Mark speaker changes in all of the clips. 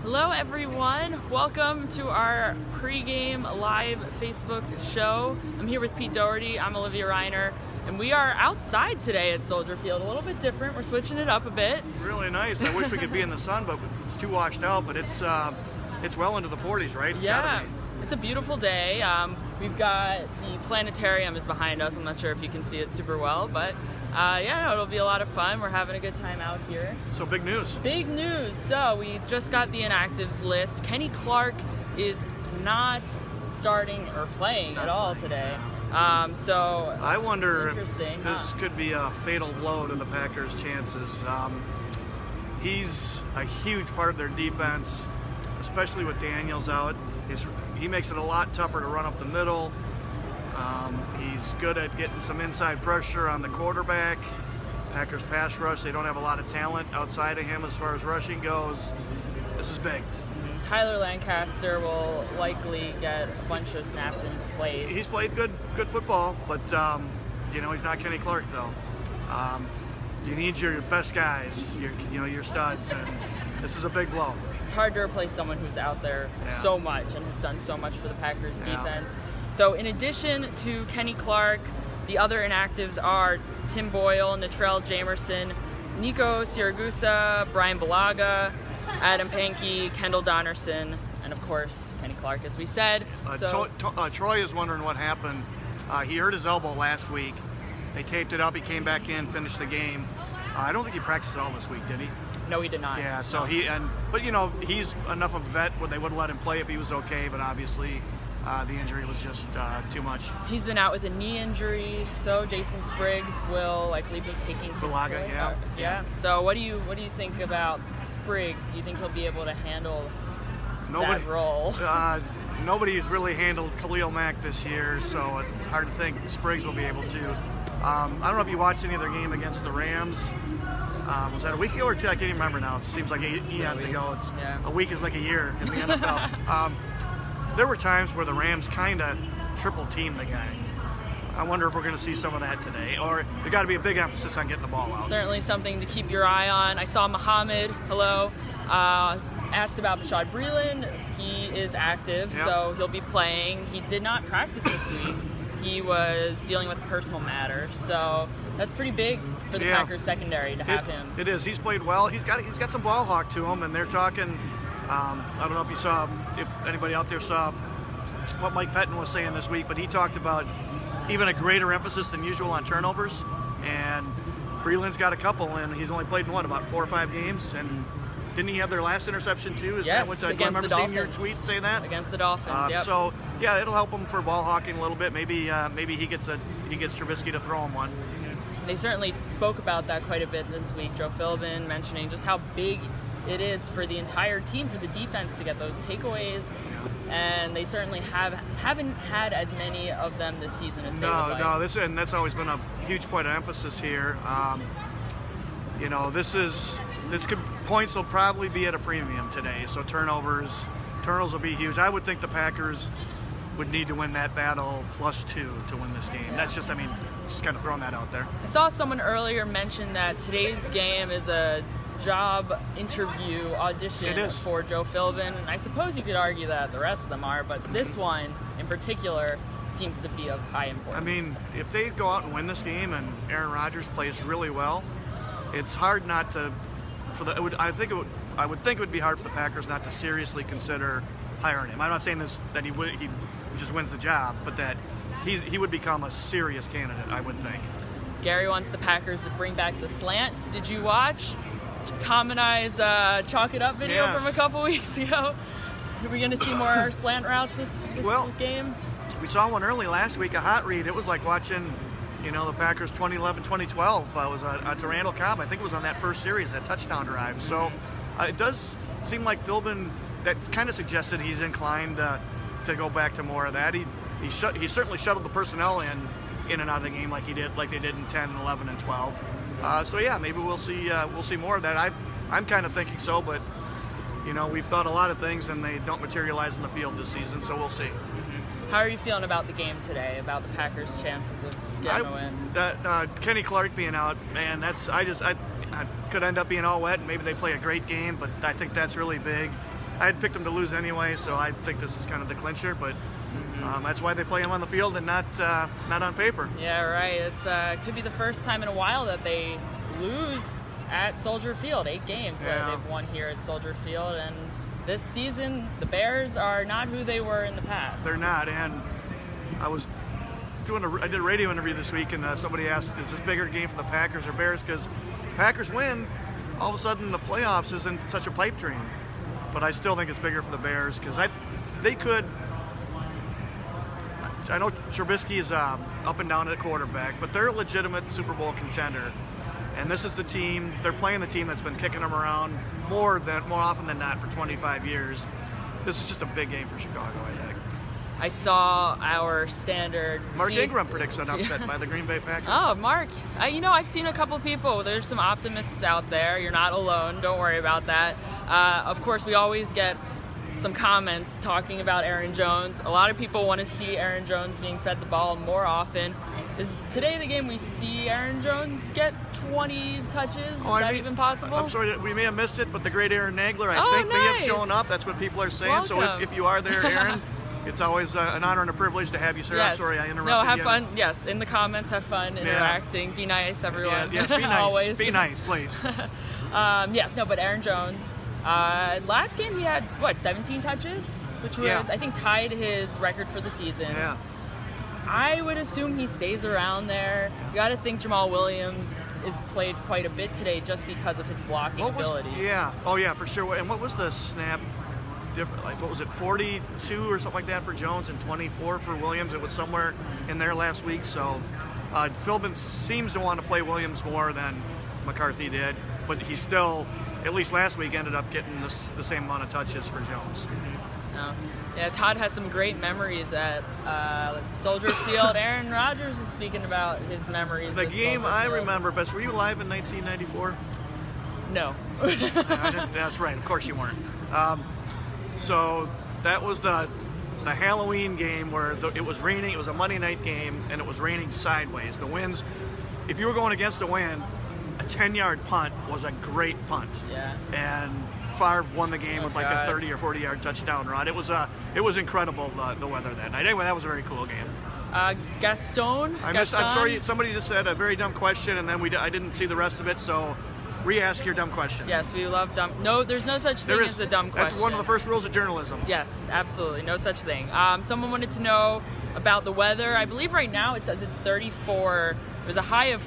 Speaker 1: Hello everyone, welcome to our pregame live Facebook show. I'm here with Pete Dougherty, I'm Olivia Reiner, and we are outside today at Soldier Field. A little bit different, we're switching it up a bit.
Speaker 2: Really nice. I wish we could be in the sun, but it's too washed out, but it's well into the 40s, right? It's gotta be.
Speaker 1: It's a beautiful day. We've got the planetarium is behind us. I'm not sure if you can see it super well, but it'll be a lot of fun. We're having a good time out here.
Speaker 2: So big news.
Speaker 1: Big news. So we just got the inactives list. Kenny Clark is not starting or playing at all today. So
Speaker 2: I wonder if this could be a fatal blow to the Packers' chances. He's a huge part of their defense, especially with Daniels out. He makes it a lot tougher to run up the middle. He's good at getting some inside pressure on the quarterback. Packers pass rush, they don't have a lot of talent outside of him as far as rushing goes. This is big.
Speaker 1: Tyler Lancaster will likely get a bunch of snaps in his place.
Speaker 2: He's played good football, but he's not Kenny Clark though. You need your best guys, your studs, and this is a big blow.
Speaker 1: It's hard to replace someone who's out there so much and has done so much for the Packers defense. So in addition to Kenny Clark, the other inactives are Tim Boyle, Natrell Jamerson, Nico Siragusa, Brian Balaga, Adam Pankey, Kendall Donnerson, and of course Kenny Clark, as we said.
Speaker 2: Troy is wondering what happened. He hurt his elbow last week. They taped it up. He came back in, finished the game. I don't think he practiced at all this week, did he?
Speaker 1: No, he did not.
Speaker 2: Yeah, so but he's enough of a vet where they would have let him play if he was okay, but obviously the injury was just too much.
Speaker 1: He's been out with a knee injury, so Jason Spriggs will likely be taking his
Speaker 2: Balaga,
Speaker 1: yeah. So what do you think about Spriggs? Do you think he'll be able to handle that role?
Speaker 2: Nobody's really handled Khalil Mack this year, so it's hard to think Spriggs will be able to. I don't know if you watched any of their game against the Rams. Was that a week ago or two? I can't even remember now. It seems like eons ago. A week is like a year in the NFL. There were times where the Rams kind of triple teamed the guy. I wonder if we're going to see some of that today, or there's got to be a big emphasis on getting the ball out.
Speaker 1: Certainly something to keep your eye on. I saw Muhammad, asked about Bashad Breeland. He is active, so he'll be playing. He did not practice this week. He was dealing with a personal matter, so that's pretty big for the Packers secondary to have him.
Speaker 2: It is. He's played well. He's got some ball hawk to him, and they're talking. I don't know if anybody out there saw what Mike Pettin was saying this week, but he talked about even a greater emphasis than usual on turnovers. And Breeland's got a couple, and he's only played in about 4 or 5 games. And didn't he have their last interception too?
Speaker 1: Yes,
Speaker 2: I remember seeing your tweet say that
Speaker 1: against the Dolphins. Yep.
Speaker 2: So yeah, it'll help him for ball hawking a little bit. Maybe he gets Trubisky to throw him one.
Speaker 1: They certainly spoke about that quite a bit this week. Joe Philbin mentioning just how big it is for the entire team, for the defense to get those takeaways, and they certainly haven't had as many of them this season as they would like.
Speaker 2: No, that's always been a huge point of emphasis here. Points will probably be at a premium today, so turnovers will be huge. I would think the Packers would need to win that battle +2 to win this game. That's just kind of throwing that out there.
Speaker 1: I saw someone earlier mention that today's game is a job interview audition for Joe Philbin, and I suppose you could argue that the rest of them are, but this one in particular seems to be of high importance.
Speaker 2: I mean, if they go out and win this game and Aaron Rodgers plays really well, it's hard not to. I would think it would be hard for the Packers not to seriously consider hiring him. I'm not saying that he just wins the job, but that he would become a serious candidate, I would think.
Speaker 1: Gary wants the Packers to bring back the slant. Did you watch Tom and I's Chalk It Up video from a couple weeks ago? Are we going to see more slant routes this game?
Speaker 2: We saw one early last week, a hot read. It was like watching the Packers 2011, 2012 was to Randall Cobb. I think it was on that first series, that touchdown drive. So it does seem like Philbin, that kind of suggested he's inclined to go back to more of that. He certainly shuttled the personnel in and out of the game like they did in 10, 11, and 12. So yeah, maybe we'll see more of that. I'm kind of thinking so, but we've thought a lot of things and they don't materialize in the field this season, so we'll see.
Speaker 1: How are you feeling about the game today, about the Packers' chances of getting a win?
Speaker 2: Kenny Clark being out, man, I could end up being all wet, and maybe they play a great game, but I think that's really big. I had picked them to lose anyway, so I think this is kind of the clincher. But that's why they play them on the field and not on paper.
Speaker 1: Yeah, right. It's could be the first time in a while that they lose at Soldier Field. 8 games that they've won here at Soldier Field, and this season the Bears are not who they were in the past.
Speaker 2: They're not. And I did a radio interview this week, and somebody asked, is this bigger game for the Packers or Bears? Because the Packers win, all of a sudden the playoffs isn't such a pipe dream. But I still think it's bigger for the Bears, because they could. I know Trubisky is up and down at quarterback, but they're a legitimate Super Bowl contender. And this is the team, they're playing the team that's been kicking them around more often than not for 25 years. This is just a big game for Chicago, I think.
Speaker 1: I saw our standard
Speaker 2: Mark Ingram predicts an upset by the Green Bay Packers.
Speaker 1: Oh, Mark. I've seen a couple people. There's some optimists out there. You're not alone. Don't worry about that. Of course, we always get some comments talking about Aaron Jones. A lot of people want to see Aaron Jones being fed the ball more often. Is today the game we see Aaron Jones get 20 touches? Is that even possible?
Speaker 2: I'm sorry, we may have missed it, but the great Aaron Nagler, I think, may have shown up. That's what people are saying.
Speaker 1: Welcome.
Speaker 2: So if you are there, Aaron, it's always an honor and a privilege to have you, sir.
Speaker 1: Yes.
Speaker 2: I'm sorry I interrupted you.
Speaker 1: No, have fun. Yes, in the comments, have fun interacting. Be nice, everyone.
Speaker 2: Yes, be nice.
Speaker 1: Always.
Speaker 2: Be nice, please.
Speaker 1: But Aaron Jones, last game he had, 17 touches? Which was, I think, tied his record for the season.
Speaker 2: Yeah.
Speaker 1: I would assume he stays around there. You got to think Jamal Williams is played quite a bit today just because of his blocking ability.
Speaker 2: Oh yeah, for sure. And what was the snap different? Like, what was it, 42 or something like that for Jones and 24 for Williams? It was somewhere in there last week. So Philbin seems to want to play Williams more than McCarthy did, but he still, at least last week, ended up getting the same amount of touches for Jones.
Speaker 1: No. Yeah, Todd has some great memories at Soldier Field. Aaron Rodgers was speaking about his memories.
Speaker 2: The game I remember best. Were you alive in 1994?
Speaker 1: No.
Speaker 2: That's right. Of course you weren't. So that was the Halloween game where it was raining. It was a Monday night game, and it was raining sideways. The winds, if you were going against the wind, a 10-yard punt was a great punt.
Speaker 1: Yeah.
Speaker 2: And Favre won the game with like a 30 or 40-yard touchdown run. It was incredible, the weather that night. Anyway, that was a very cool game.
Speaker 1: Gaston?
Speaker 2: I'm sorry, somebody just said a very dumb question, and then I didn't see the rest of it, so re-ask your dumb question.
Speaker 1: Yes, we love dumb. No, there's no such thing as a dumb question.
Speaker 2: That's one of the first rules of journalism.
Speaker 1: Yes, absolutely, no such thing. Someone wanted to know about the weather. I believe right now it says it's 34. It's a high of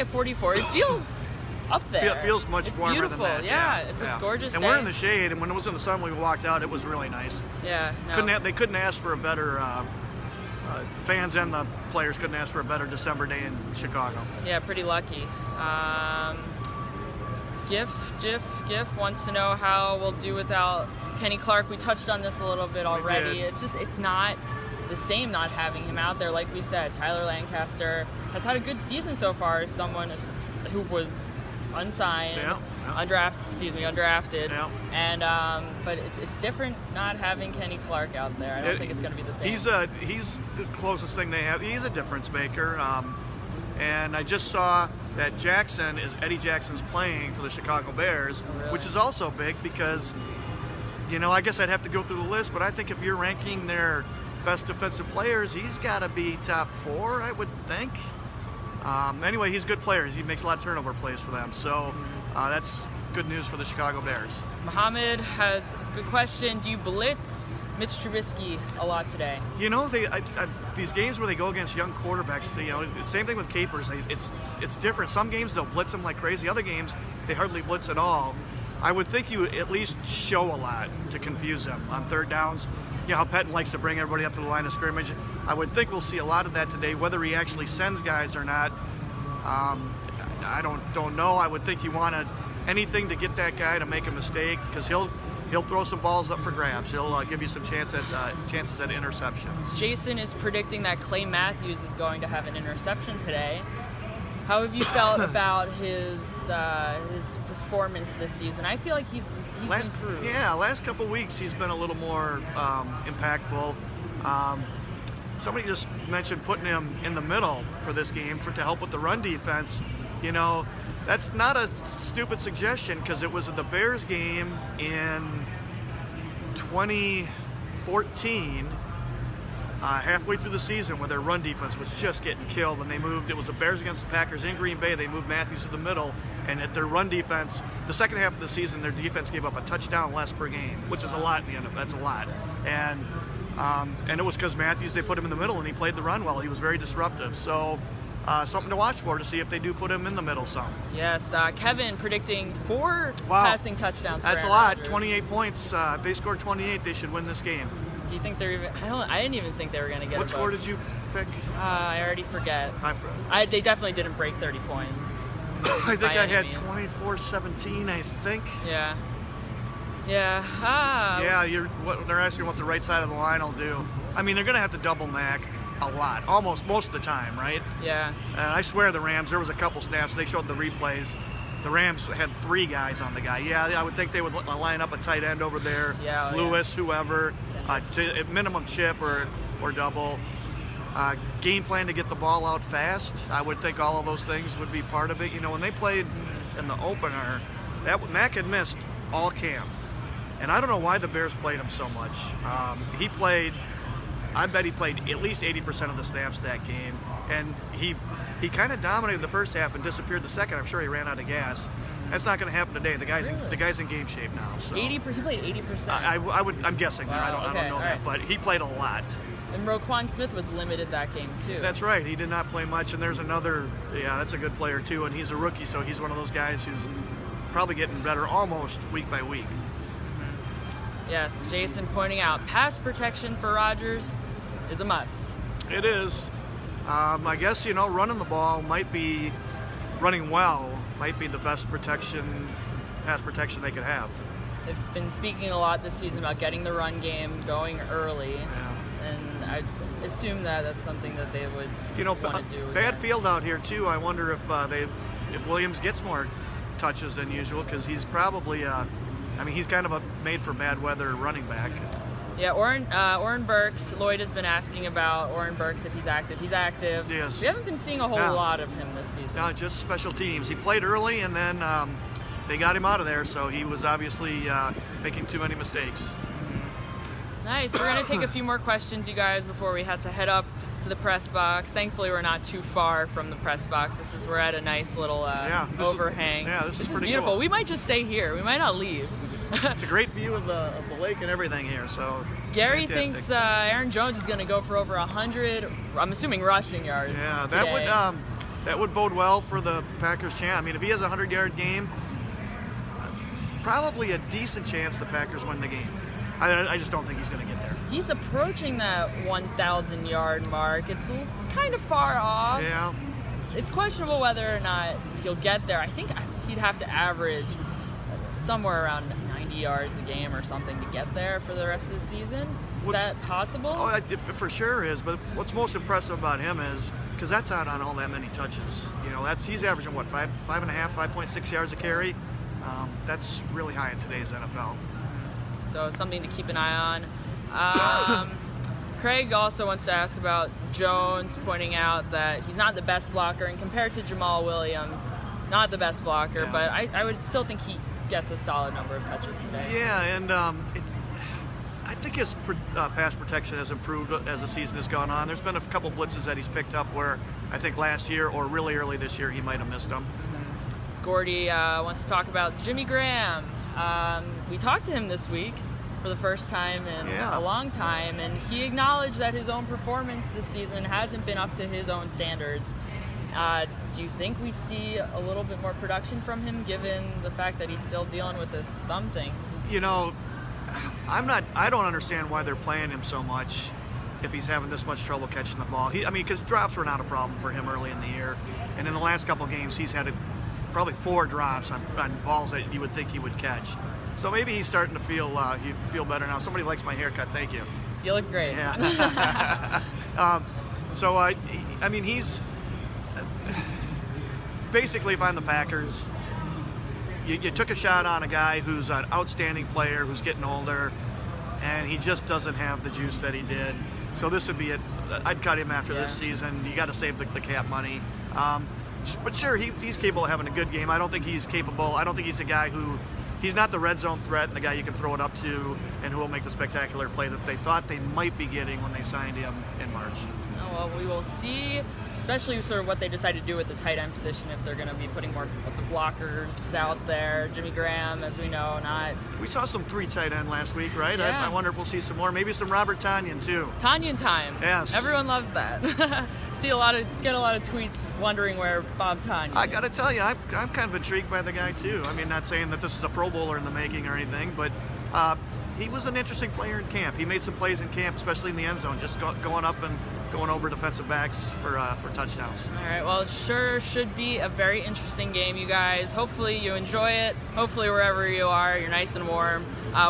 Speaker 1: 44. It feels up there.
Speaker 2: It feels much warmer
Speaker 1: beautiful.
Speaker 2: than that.
Speaker 1: Yeah, it's a gorgeous
Speaker 2: and
Speaker 1: day.
Speaker 2: We're in the shade, and when it was in the sun, when we walked out, it was really nice.
Speaker 1: Yeah. No.
Speaker 2: They couldn't ask for a better. Fans and the players couldn't ask for a better December day in Chicago.
Speaker 1: Yeah, pretty lucky. GIF wants to know how we'll do without Kenny Clark. We touched on this a little bit already. It's not the same not having him out there. Like we said, Tyler Lancaster has had a good season so far as someone who was unsigned, undrafted.
Speaker 2: Yeah.
Speaker 1: And but it's different not having Kenny Clark out there. I don't think it's going to be the same.
Speaker 2: He's the closest thing they have. He's a difference maker. And I just saw that Eddie Jackson's playing for the Chicago Bears, which is also big because, I guess I'd have to go through the list, but I think if you're ranking their best defensive players, he's got to be top 4, I would think. Anyway, he's a good player. He makes a lot of turnover plays for them. So that's good news for the Chicago Bears. Mohammed has a good question. Do you blitz Mitch Trubisky a lot today? These games where they go against young quarterbacks, same thing with Capers. It's different. Some games they'll blitz them like crazy. Other games they hardly blitz at all. I would think you at least show a lot to confuse them on third downs. How Pettin likes to bring everybody up to the line of scrimmage. I would think we'll see a lot of that today. Whether he actually sends guys or not, I don't know. I would think you want anything to get that guy to make a mistake, because he'll throw some balls up for grabs. He'll give you some chances at interceptions.
Speaker 1: Jason is predicting that Clay Matthews is going to have an interception today. How have you felt about his performance this season? I feel like he's improved.
Speaker 2: Yeah, last couple of weeks he's been a little more impactful. Somebody just mentioned putting him in the middle for this game to help with the run defense. That's not a stupid suggestion, because it was the Bears game in 2014, halfway through the season, where their run defense was just getting killed, and they moved. It was the Bears against the Packers in Green Bay. They moved Matthews to the middle, and at their run defense, the second half of the season, their defense gave up a touchdown less per game, which is a lot in the NFL. That's a lot, and it was because Matthews, they put him in the middle, and he played the run well. He was very disruptive. So. Something to watch for to see if they do put him in the middle some.
Speaker 1: Yes, Kevin predicting 4 passing touchdowns.
Speaker 2: That's
Speaker 1: for
Speaker 2: a lot.
Speaker 1: Rodgers.
Speaker 2: 28 points. If they scored 28, they should win this game.
Speaker 1: Do you think they're even? I didn't even think they were going to get.
Speaker 2: What score did you pick?
Speaker 1: I already forget. They definitely didn't break 30 points.
Speaker 2: I think I had 24-17. I think.
Speaker 1: Yeah. Yeah.
Speaker 2: Yeah. They're asking what the right side of the line will do. I mean, they're going to have to double Mac. A lot, most of the time, right?
Speaker 1: Yeah.
Speaker 2: And I swear the Rams, there was a couple snaps, they showed the replays. The Rams had 3 guys on the guy. Yeah, I would think they would line up a tight end over there.
Speaker 1: Yeah,
Speaker 2: Lewis, whoever, at minimum chip or double. Game plan to get the ball out fast. I would think all of those things would be part of it. You know, when they played in the opener, Mac had missed all camp. And I don't know why the Bears played him so much. I bet he played at least 80% of the snaps that game, and he kind of dominated the first half and disappeared the second. I'm sure he ran out of gas. That's not going to happen today. The guy's in game shape now. So
Speaker 1: 80%. He played 80%.
Speaker 2: I'm guessing. Wow, I don't know that, but he played a lot.
Speaker 1: And Roquan Smith was limited that game too.
Speaker 2: That's right. He did not play much. And there's another. Yeah, that's a good player too. And he's a rookie, so he's one of those guys who's probably getting better almost week by week.
Speaker 1: Yes, Jason pointing out pass protection for Rodgers is a must.
Speaker 2: It is. I guess, running the ball running well might be the best pass protection they could have.
Speaker 1: They've been speaking a lot this season about getting the run game going early, and I assume that's something that they would want to do.
Speaker 2: Bad field out here too. I wonder if Williams gets more touches than usual, because he's probably he's kind of a made for bad weather running back.
Speaker 1: Yeah, Oren Burks. Lloyd has been asking about Oren Burks if he's active. He's active.
Speaker 2: Yes.
Speaker 1: We haven't been seeing a whole lot of him this season.
Speaker 2: No, just special teams. He played early, and then they got him out of there, so he was obviously making too many mistakes.
Speaker 1: Nice. We're going to take a few more questions, you guys, before we have to head up to the press box. Thankfully, we're not too far from the press box. We're at a nice little overhang.
Speaker 2: This is
Speaker 1: beautiful.
Speaker 2: Cool.
Speaker 1: We might just stay here. We might not leave.
Speaker 2: It's a great view of the lake and everything here. So
Speaker 1: Gary
Speaker 2: fantastic.
Speaker 1: thinks Aaron Jones is going to go for over 100. I'm assuming rushing yards.
Speaker 2: Yeah,
Speaker 1: today.
Speaker 2: that would bode well for the Packers' chance. I mean, if he has a 100-yard game, probably a decent chance the Packers win the game. I just don't think he's going to get there.
Speaker 1: He's approaching that 1,000-yard mark. It's kind of far off.
Speaker 2: Yeah.
Speaker 1: It's questionable whether or not he'll get there. I think he'd have to average somewhere around 90 yards a game or something to get there for the rest of the season. Is that possible?
Speaker 2: Oh, it for sure is. But what's most impressive about him is, because that's not on all that many touches. He's averaging what, 5.6 yards a carry. That's really high in today's NFL.
Speaker 1: So it's something to keep an eye on. Craig also wants to ask about Jones, pointing out that he's not the best blocker, and compared to Jamal Williams, not the best blocker, but I would still think he gets a solid number of touches today.
Speaker 2: Yeah, and I think his pass protection has improved as the season has gone on. There's been a couple blitzes that he's picked up where I think last year or really early this year he might have missed them.
Speaker 1: Gordy wants to talk about Jimmy Graham. We talked to him this week for the first time in a long time, and he acknowledged that his own performance this season hasn't been up to his own standards. Do you think we see a little bit more production from him, given the fact that he's still dealing with this thumb thing?
Speaker 2: I don't understand why they're playing him so much if he's having this much trouble catching the ball. Because drops were not a problem for him early in the year, and in the last couple of games he's had probably 4 drops on balls that you would think he would catch. So maybe he's starting to feel better now. Somebody likes my haircut. Thank you.
Speaker 1: You look great.
Speaker 2: Yeah. He's basically, if I'm the Packers, you took a shot on a guy who's an outstanding player who's getting older, and he just doesn't have the juice that he did. So this would be it. I'd cut him after this season. You got to save the cap money. But sure, he's capable of having a good game. I don't think he's capable. I don't think he's a guy who he's not the red zone threat and the guy you can throw it up to and who will make the spectacular play that they thought they might be getting when they signed him in March.
Speaker 1: Oh, well, we will see, especially sort of what they decide to do with the tight end position, if they're going to be putting more of the blockers out there. Jimmy Graham, as we know, not...
Speaker 2: We saw some 3 tight end last week, right?
Speaker 1: Yeah.
Speaker 2: I wonder if we'll see some more. Maybe some Robert Tonyan, too.
Speaker 1: Tonyan time.
Speaker 2: Yes.
Speaker 1: Everyone loves that. Get a lot of tweets wondering where Bob Tonyan is.
Speaker 2: I got to tell you, I'm kind of intrigued by the guy, too. I mean, not saying that this is a Pro Bowler in the making or anything, but he was an interesting player in camp. He made some plays in camp, especially in the end zone, just going up and going over defensive backs for touchdowns.
Speaker 1: All right, well, it sure should be a very interesting game, you guys. Hopefully you enjoy it. Hopefully wherever you are, you're nice and warm.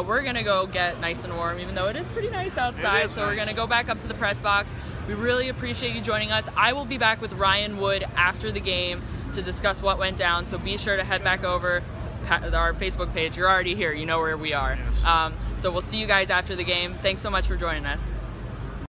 Speaker 1: We're going to go get nice and warm, even though it is pretty nice outside. So nice. We're going to go back up to the press box. We really appreciate you joining us. I will be back with Ryan Wood after the game to discuss what went down. So be sure to head back over to our Facebook page. You're already here. You know where we are.
Speaker 2: Yes.
Speaker 1: So we'll see you guys after the game. Thanks so much for joining us.